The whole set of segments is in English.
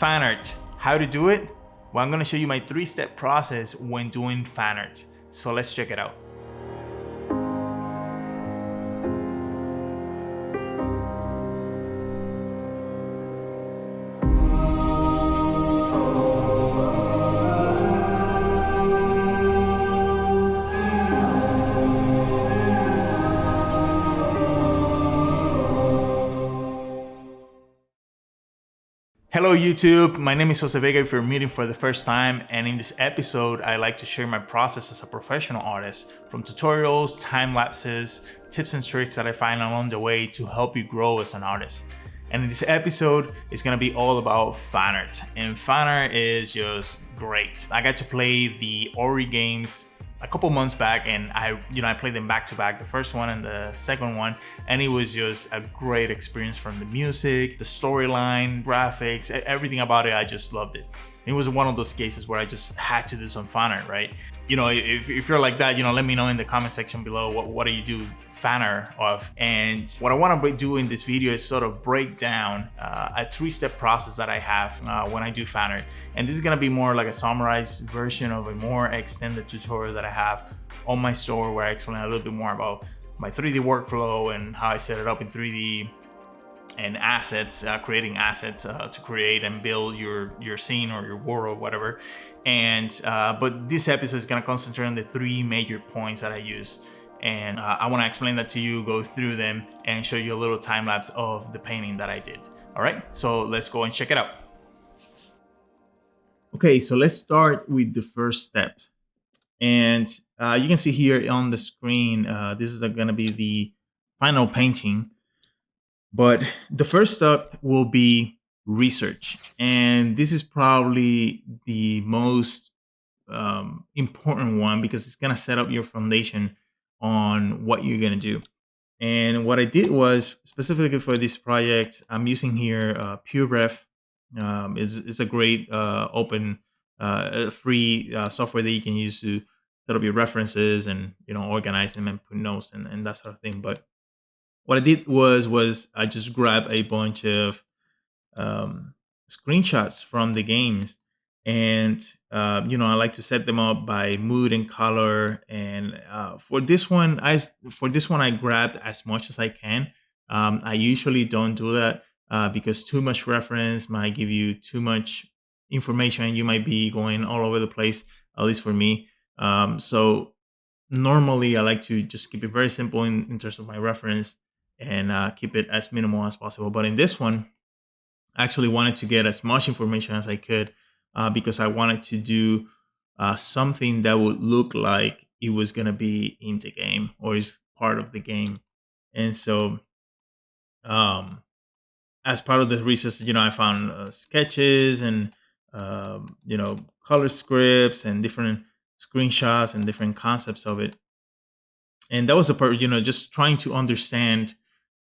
Fan art. How to do it? Well, I'm gonna show you my 3-step process when doing fan art. So let's check it out. Hello YouTube, my name is Jose Vega if you're meeting for the first time, and in this episode I like to share my process as a professional artist, from tutorials, time lapses, tips and tricks that I find along the way to help you grow as an artist. And in this episode it's gonna be all about fan art, and fan art is just great. I got to play the Ori games a couple months back, and I played them back to back, the first one and the second one, and it was just a great experience. From the music, the storyline, graphics, everything about it, I just loved it. It was one of those cases where I just had to do some fan art, right? If you're like that, let me know in the comment section below what do you do fan art of. And what I want to do in this video is sort of break down a 3-step process that I have when I do fan art. And this is going to be more like a summarized version of a more extended tutorial that I have on my store, where I explain a little bit more about my 3D workflow and how I set it up in 3D, and assets, creating assets to create and build your scene or your world, whatever. And but this episode is going to concentrate on the 3 major points that I use, and I want to explain that to you, go through them, and show you a little time lapse of the painting that I did. All right, so let's go and check it out. Okay, so let's start with the first step. And you can see here on the screen, this is going to be the final painting. But the first step will be research. And this is probably the most important one, because it's going to set up your foundation on what you're going to do. And what I did was, specifically for this project, I'm using here PureRef. It's a great open free software that you can use to set up your references and organize them and put notes and that sort of thing. But what I did was I just grabbed a bunch of screenshots from the games, and I like to set them up by mood and color. And for this one I grabbed as much as I can. I usually don't do that because too much reference might give you too much information, and you might be going all over the place, at least for me. So normally I like to just keep it very simple in terms of my reference, and keep it as minimal as possible. But in this one, I actually wanted to get as much information as I could, because I wanted to do something that would look like it was going to be in the game or is part of the game. And so as part of the research, I found sketches and color scripts and different screenshots and different concepts of it. And that was the part, just trying to understand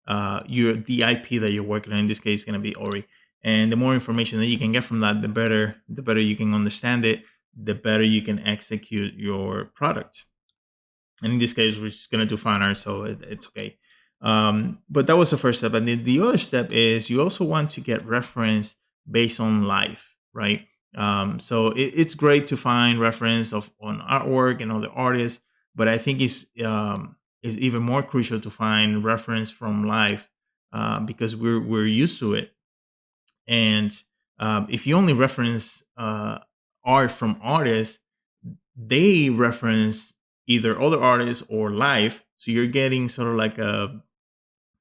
the IP that you're working on. In this case, it's going to be Ori. And the more information that you can get from that, the better you can understand it, the better you can execute your product. And in this case, we're just going to do fan art, so it's okay. But that was the first step. And then the other step is you also want to get reference based on life, right? So it's great to find reference on artwork and other artists, but I think it's even more crucial to find reference from life, because we're used to it. And if you only reference art from artists, they reference either other artists or live, so you're getting sort of like a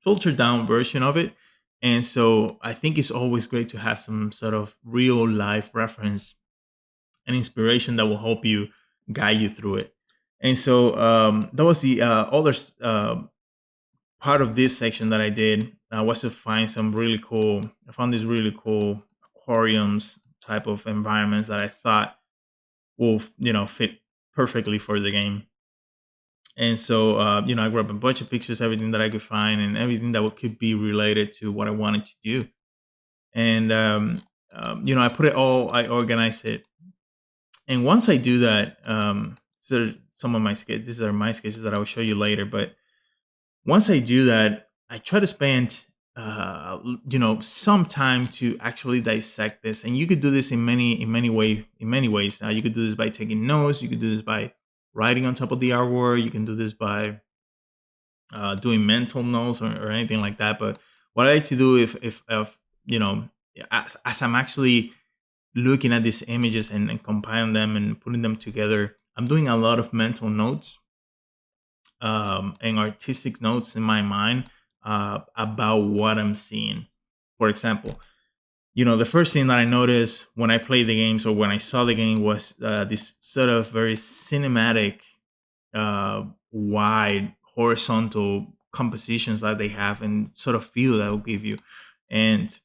filtered down version of it. And so I think it's always great to have some sort of real life reference and inspiration that will help you guide you through it. And so that was the other part of this section that I did, was to find some really cool. I found these really cool aquariums type of environments that I thought will fit perfectly for the game. And so I grabbed a bunch of pictures, everything that I could find, and everything that could be related to what I wanted to do. And I put it all, I organized it. And once I do that, so some of my sketches, these are my sketches that I will show you later. But once I do that, I try to spend some time to actually dissect this. And you could do this in many ways. You could do this by taking notes. You could do this by writing on top of the artwork. You can do this by doing mental notes or anything like that. But what I like to do, if you know as I'm actually looking at these images and compiling them and putting them together, I'm doing a lot of mental notes and artistic notes in my mind about what I'm seeing. For example, the first thing that I noticed when I played the games or when I saw the game was this sort of very cinematic, wide, horizontal compositions that they have and sort of feel that will give you. And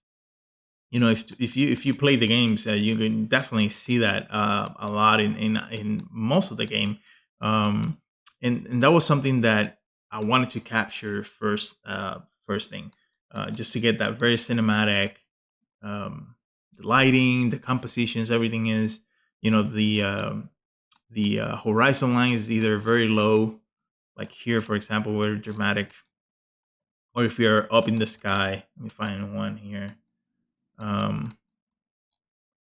if you play the games, you can definitely see that a lot in most of the game. Um and, and that was something that I wanted to capture first thing, just to get that very cinematic, the lighting, the compositions, everything is, the horizon line is either very low, like here for example, very dramatic, or if you're up in the sky. Let me find one here. um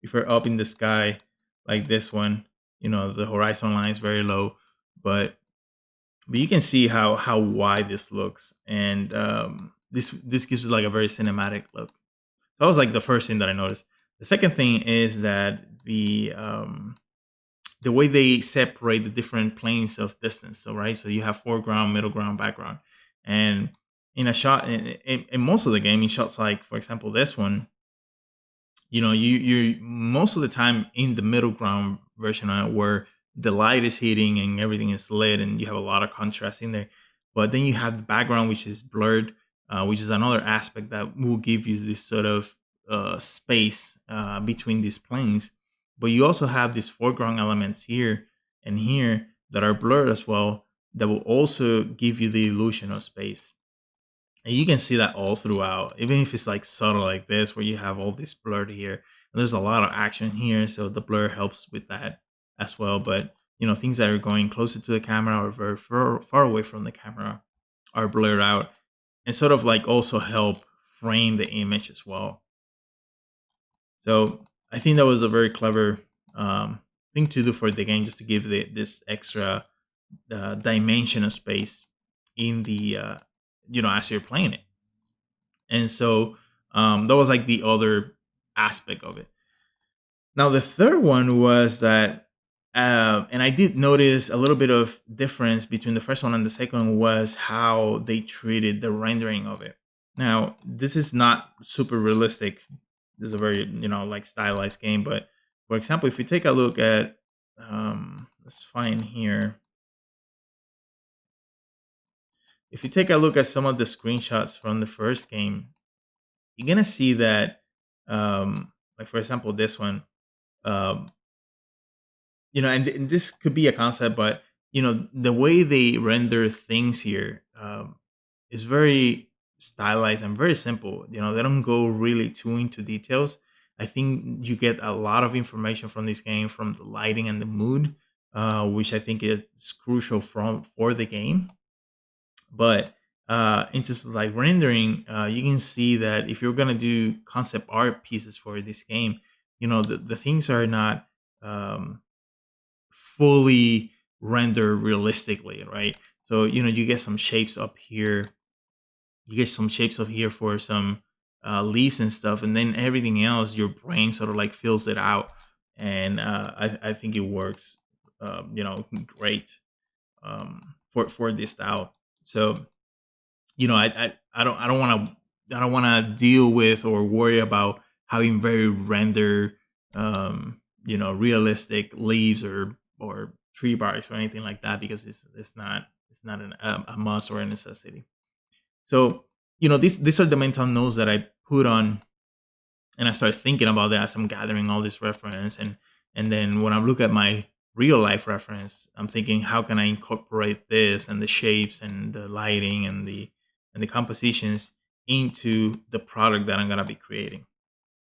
if you're up in the sky like this one, the horizon line is very low, but you can see how wide this looks, and this gives it like a very cinematic look. So that was like the first thing that I noticed. The second thing is that the way they separate the different planes of distance. So right, so you have foreground, middle ground, background, and in a shot, in most of the game, in shots like for example this one, you're most of the time in the middle ground version where the light is hitting and everything is lit and you have a lot of contrast in there. But then you have the background which is blurred, which is another aspect that will give you this sort of space between these planes. But you also have these foreground elements here and here that are blurred as well, that will also give you the illusion of space. And you can see that all throughout, even if it's like subtle like this, where you have all this blur here. And there's a lot of action here, so the blur helps with that as well. But things that are going closer to the camera or very far away from the camera are blurred out, and sort of like also help frame the image as well. So I think that was a very clever thing to do for the game, just to give this extra dimension of space in the as you're playing it. And so that was like the other aspect of it. Now the third one was that, and I did notice a little bit of difference between the first one and the second one, was how they treated the rendering of it. Now this is not super realistic. This is a very like stylized game, but for example, if you take a look at, let's find here. If you take a look at some of the screenshots from the first game, you're gonna see that, like for example, this one, um, and this could be a concept, but the way they render things here is very stylized and very simple. They don't go really too into details. I think you get a lot of information from this game from the lighting and the mood, which I think is crucial for the game. But in terms of like rendering, you can see that if you're gonna do concept art pieces for this game, the things are not um, fully rendered realistically, right? So you get some shapes up here, you get some shapes up here for some leaves and stuff, and then everything else, your brain sort of like fills it out, and I think it works, great for this style. So I don't want to deal with or worry about having very render, realistic leaves or tree barks or anything like that, because it's not a must or a necessity. So these are the mental notes that I put on, and I start thinking about that as I'm gathering all this reference, and then when I look at my real life reference, I'm thinking, how can I incorporate this and the shapes and the lighting and the compositions into the product that I'm gonna be creating,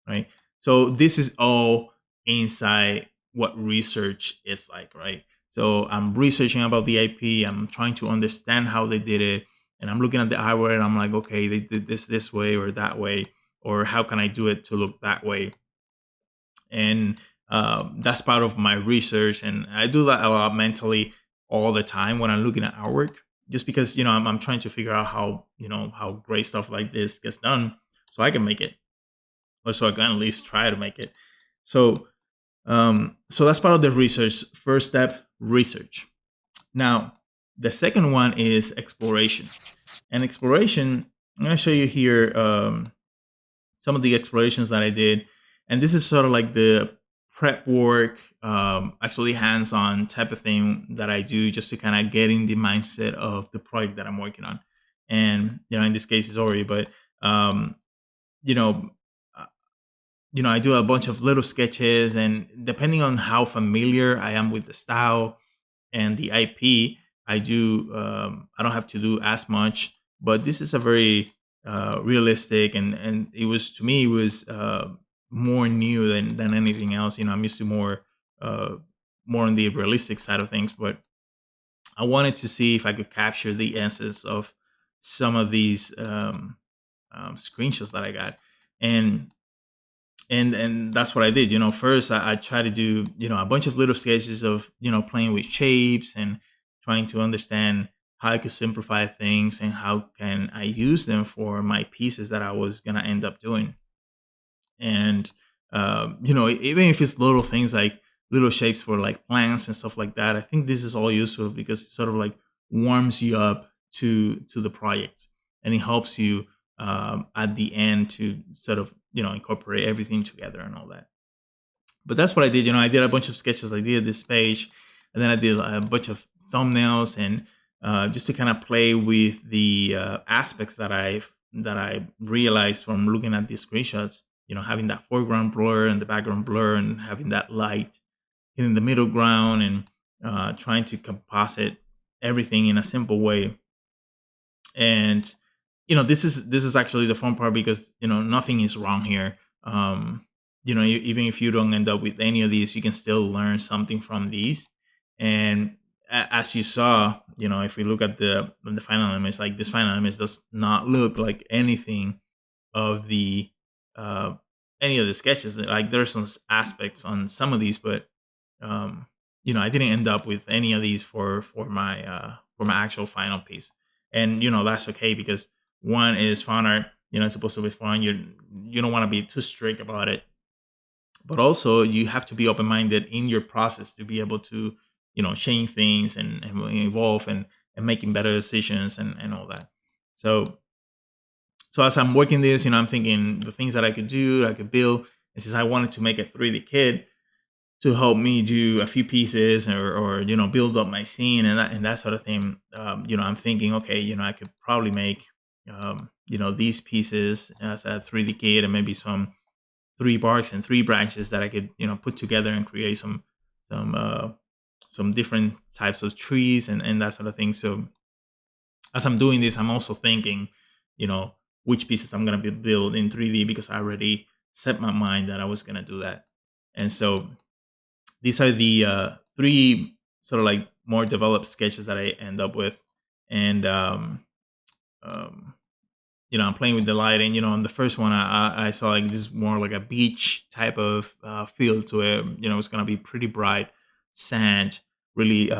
right? So this is all inside what research is like, right? So I'm researching about the IP. I'm trying to understand how they did it. and I'm looking at the artwork and I'm like, okay, they did this way or that way, or how can I do it to look that way? And that's part of my research, and I do that a lot mentally all the time when I'm looking at artwork, just because I'm trying to figure out how how great stuff like this gets done, so I can make it, or so I can at least try to make it. So so that's part of the research. First step, research. Now, the second one is exploration. And exploration, I'm going to show you here some of the explorations that I did. And this is sort of like the prep work, actually hands on type of thing that I do, just to kind of get in the mindset of the project that I'm working on. And, in this case, it's already, but, you know, uh, I do a bunch of little sketches, and depending on how familiar I am with the style and the IP, I do. I don't have to do as much, but this is a very realistic, and it was, to me, it was more new than anything else. I'm used to uh, more on the realistic side of things, but I wanted to see if I could capture the essence of some of these screenshots that I got, and and that's what I did. First I tried to do a bunch of little sketches of playing with shapes and trying to understand how I could simplify things and how can I use them for my pieces that I was gonna end up doing. And even if it's little things like little shapes for like plants and stuff like that, I think this is all useful because it sort of like warms you up to the project, and it helps you at the end to sort of incorporate everything together and all that. But that's what I did. I did a bunch of sketches. I did this page, and then I did a bunch of thumbnails, and just to kind of play with the aspects that I realized from looking at these screenshots. Having that foreground blur and the background blur, and having that light in the middle ground, and trying to composite everything in a simple way. And this is actually the fun part, because nothing is wrong here. Even if you don't end up with any of these, you can still learn something from these. And as you saw, if we look at the final image, like this final image does not look like anything of the uh any of the sketches. Like, there's some aspects on some of these, but um I didn't end up with any of these for my actual final piece. And that's okay, because one is fan art. It's supposed to be fun. You don't want to be too strict about it, but also you have to be open-minded in your process to be able to change things, and evolve, and making better decisions, and all that. So so as I'm working this, I'm thinking the things that I could do, I could build. And since I wanted to make a 3D kit to help me do a few pieces, or build up my scene, and that sort of thing, I'm thinking, okay, I could probably make these pieces as a 3D kit, and maybe some three barks and three branches that I could put together and create some uh, some different types of trees, and that sort of thing. So as I'm doing this, I'm also thinking, you know, which pieces I'm gonna build in 3D, because I already set my mind that I was gonna do that. And so these are the three sort of like more developed sketches that I end up with. And um, I'm playing with the lighting. On the first one, I saw like this more like a beach type of feel to it. It's gonna be pretty bright sand, really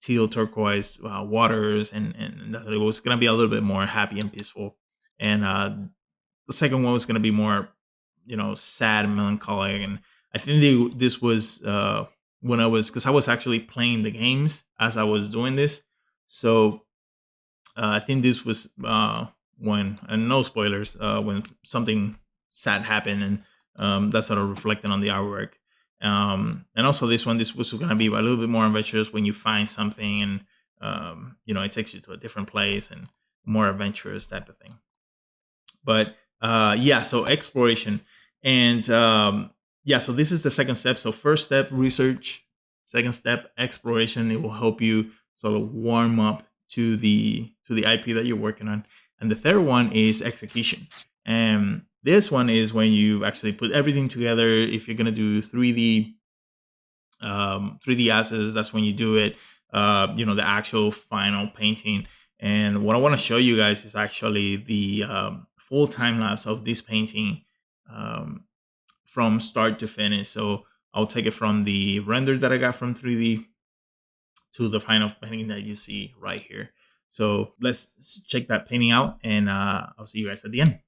teal turquoise waters, and that it was gonna be a little bit more happy and peaceful. And the second one was gonna be more, sad and melancholic. And I think this was when because I was actually playing the games as I was doing this. So I think this was when, and no spoilers, when something sad happened, and that sort of reflected on the artwork. And also this was going to be a little bit more adventurous when you find something, and it takes you to a different place, and more adventurous type of thing. But yeah, so exploration. And yeah, so this is the second step. So first step, research. Second step, exploration. It will help you sort of warm up to the IP that you're working on. And the third one is execution. And this one is when you actually put everything together. If you're gonna do 3D assets, that's when you do it. The actual final painting. And what I want to show you guys is actually the full time lapse of this painting um, from start to finish. So I'll take it from the render that I got from 3D to the final painting that you see right here. So let's check that painting out, and I'll see you guys at the end.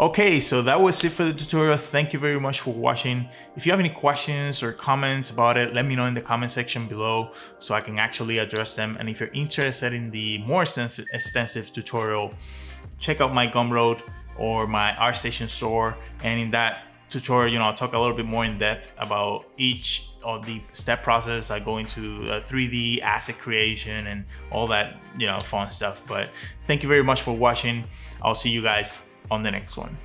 Okay, so that was it for the tutorial. Thank you very much for watching. If you have any questions or comments about it, let me know in the comment section below so I can actually address them. And if you're interested in the more extensive tutorial, check out my Gumroad or my ArtStation store. And in that tutorial, I'll talk a little bit more in depth about each of the step process. I go into 3D asset creation and all that, fun stuff. But thank you very much for watching. I'll see you guys on the next one.